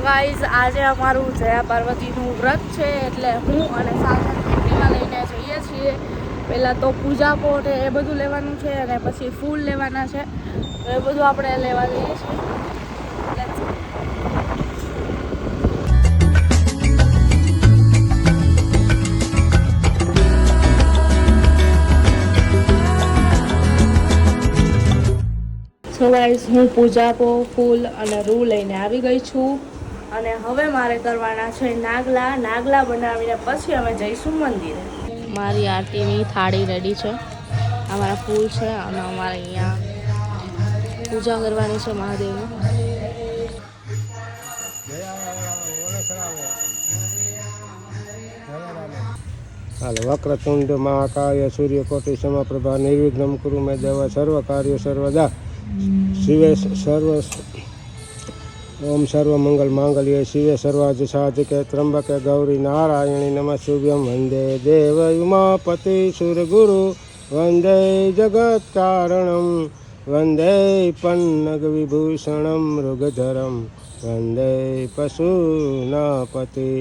Guys આજે અમારું જયા પાર્વતીનું વ્રત છે એટલે હું અને સાગર ખેતીમાં લઈને જઈએ છીએ. પહેલાં તો પૂજા પોટ એ બધું લેવાનું છે અને પછી ફૂલ લેવાના છે, તો એ બધું આપણે લેવા જઈએ છીએ. સો ગાઈઝ હું પૂજાપો ફૂલ અને રૂ લઈને આવી ગઈ છું અને હવે મારે કરવાના છે નાગલા બનાવીને પછી અમે જઈશું મંદિરે. મારી આરતીની થાળી રેડી છે, અમારા ફૂલ છે અને અમારે અહીંયા પૂજા કરવાની છે મહાદેવની. હાલ વક્રતુંડ મહાકાય સૂર્યકોટિ સમપ્રભા નિર્વિઘ્નમ કુરુ મે દેવ સર્વ કાર્ય સર્વદા શિવે સર્વ ઓમ સર્વ મંગલ માંગલ્ય શિવે સર્વાજ સાધિકે ત્રંબકે ગૌરી નારાયણી નમઃશુભ્યમ વંદે દેવ ઉમાપતિ સુરગુરુ વંદે જગત કારણમ વંદે પન્નગ વિભૂષણમ મૃગધરમ વંદે પશુનાપતિ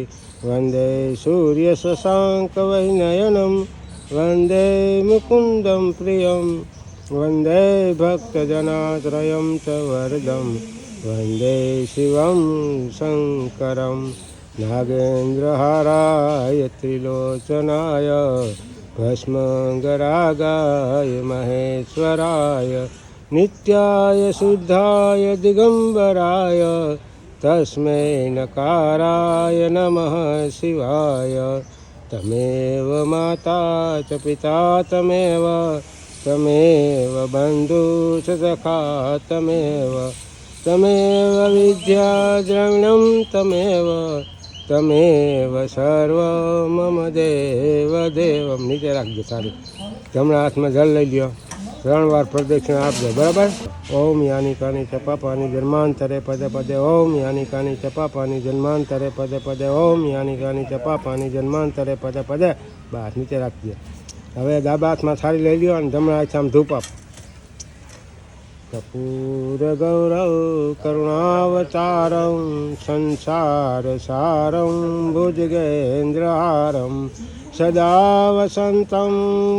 વંદે સૂર્ય શશાંક વૈનયનમ વંદે મુકુંદમ પ્રિયમ વંદે ભક્તજનાશ્રયમ ચ વરદમ વંદે શિવમ શંકરમ નાગેન્દ્રહારાય ત્રિલોચનાય ભસ્મગરાગાય મહેશ્વરાય નિત્યાય શુદ્ધાય દિગંબરાય તસ્મૈ નકારાય નમઃ શિવાય. તમેવ માતા ચ પિતા તમેવ બંધુ ચ સખા તમેવ વિદ્યા દ્રવિણમ તમેવ સર્વ મમ દેવ દેવમ. નીચે રાખજો સારી, જમણા હાથમાં જલ લઈ લ્યો, 3 વાર પ્રદક્ષિણા આપજો, બરાબર. ઓમ યાની કાની ચ પાપાની જન્માંતરે પદે પદે ઓમ યાની કાની ચ પાપાની જન્માંતરે પદે પદે ઓમ યાની કાની ચ પાપાની જન્માંતરે પદે પદે. બસ નીચે રાખજો. હવે ડાબા હાથમાં થાળી લઈ લ્યો અને જમણા હાથમાં ધૂપ આપ. કપૂર ગૌરવ કરુણાવતારમ સંસાર સારમ ભુજગેન્દ્રહારમ સદા વસંતમ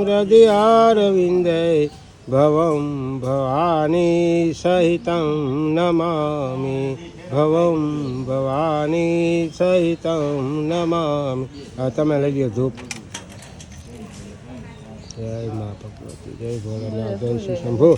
હૃદયારવિંદે ભવમ ભવાની સહિતમ નમામિ ભવમ ભવાની સહિતમ નમામિ. તમે લઈ લ્યો ધૂપ. જય મા ભગવતી, જય ભોળાનાથ, જય શ્રી શંભુ.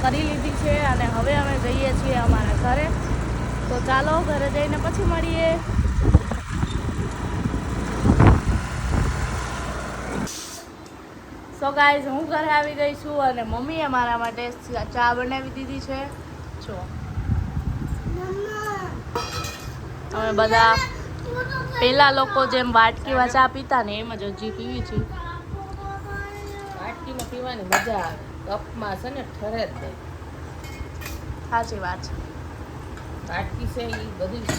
કરી લીધી છે અને હવે અમે જઈએ છીએ અમારા ઘરે. તો ચાલો ઘરે જઈને પછી મળીએ. સો ગાઈઝ હું ઘરે આવી ગઈ છું અને મમ્મીએ મારા માટે ચા બનાવી દીધી છે. જો અમે બધા પેલા લોકો જેમ વાટકીમાં ચા પીતા ને એમ જ હજી પીવી છે. વાટકીમાં પીવાની મજા આવે, કપમાં છે ને ઠરે જ નહીં. સાચી વાત છે. વાટકી છે એ બધું છે.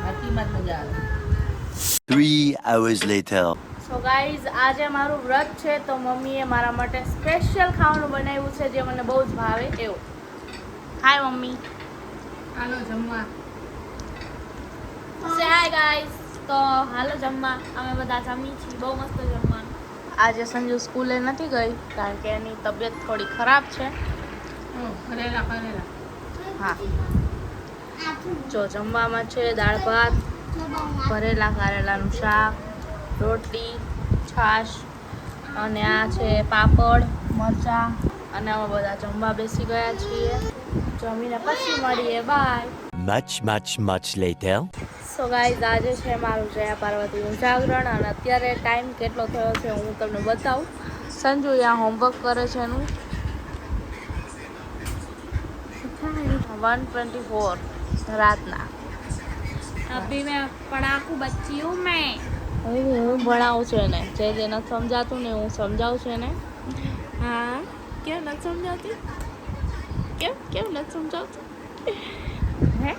વાટકીમાં જ મજા આવે. 3 hours later. સો ગાઈઝ આજે મારું વ્રત છે તો મમ્મીએ મારા માટે સ્પેશિયલ ખાવાનું બનાવ્યું છે જે મને બહુ જ ભાવે એવું. Hi mummy. હાલો જમવા. હાય ગાઈસ, તો હાલો જમવા. અમે બધા જમી છીએ, બહુ મસ્ત જમવાનું. આજે સંજુ સ્કૂલે નથી ગઈ કારણ કે એની તબિયત થોડી ખરાબ છે. કરેલા હા, જો જમવામાં છે દાળ ભાત, ભરેલા કારેલાનું શાક, રોટલી, છાશ અને આ છે પાપડ, મરચાં અને અમે બધા જમવા બેસી ગયા છીએ. જમીને પછી મળીએ. Bye. Much later. So guys આજે છે મારું જયા પાર્વતીનું જાગરણ અને અત્યારે ટાઈમ કેટલો થયો છે હું તમને બતાવું. સંજુ અહીંયા હોમવર્ક કરે છે એનું 1:24 રાતના. अभी मैं पढ़ाकू बच्ची हूँ मैं. હું ભણાવું છું એને જે નથી સમજાતું ને હું સમજાવું છું એને. हाँ, કેમ નથી સમજાતી? કેમ નથી સમજાવતી? હે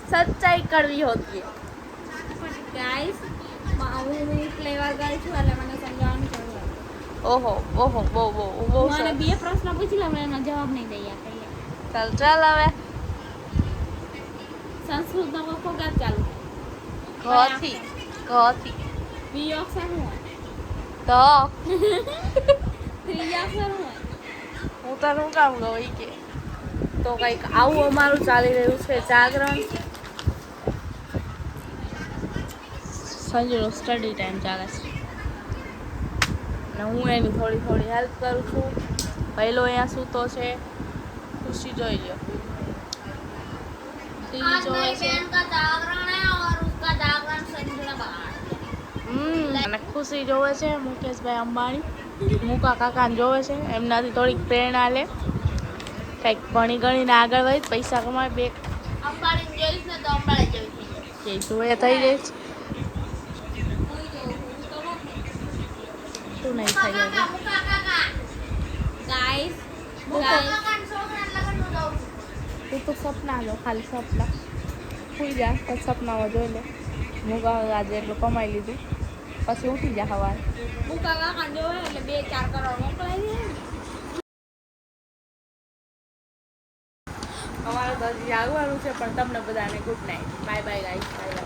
સચ્ચાઈ કડવી હોતી है. गाइस હું ફ્લેવર ગઈ છું એટલે મને સમજાવવાનું ચાલુ. ઓહો બહુ મને સરસ. બે પ્રશ્ન પૂછી લો, એનો જવાબ નહીં દઈ આપે. ચાલ હવે સંસ્કૃતનો કખો ક્યાં ચાલુ? ઘથી બીજો અક્ષર શું હોય? તો ત્રીજો અક્ષર શું હોય? હું તને શું કામ કહું ઈ કે. તો કંઈક આવું અમારું ચાલી રહ્યું છે જાગરણ. સંજુનો સ્ટડી ટાઈમ ચાલે છે અને હું એની થોડી હેલ્પ કરું છું. પહેલો અહીંયા સૂતો છે, ખુશી જોઈ લો ટીવી જોવે છે. जागरण है और उसका जागरण संजना बाहर. અને ખુશી જોવે છે મુકેશભાઈ અંબાણી, મુકા કાકાને જોવે છે. એમનાથી થોડીક પ્રેરણા લે, કંઈક ભણી ગણીને આગળ વધી પૈસા કમાય. બે અંબાણી જોઈશ ને તો અંબાણી જોઈશ. કે જોઈએ થઈ જાય છે. શું નહીં થઈ જાય? गाइस તું તો સપના જો, ખાલી સપના. સુઈ જા પછી સપનામાં જોઈ લે. મુકા આજે એટલું કમાઈ લીધું પછી ઉઠી જા સવારે. મુકા કાકા જોવે એટલે 2-4 કરોડ મોકલાઈ દે. અમારે તો હજી આવવાનું છે પણ તમને બધાને good night. Bye bye guys. Bye bye.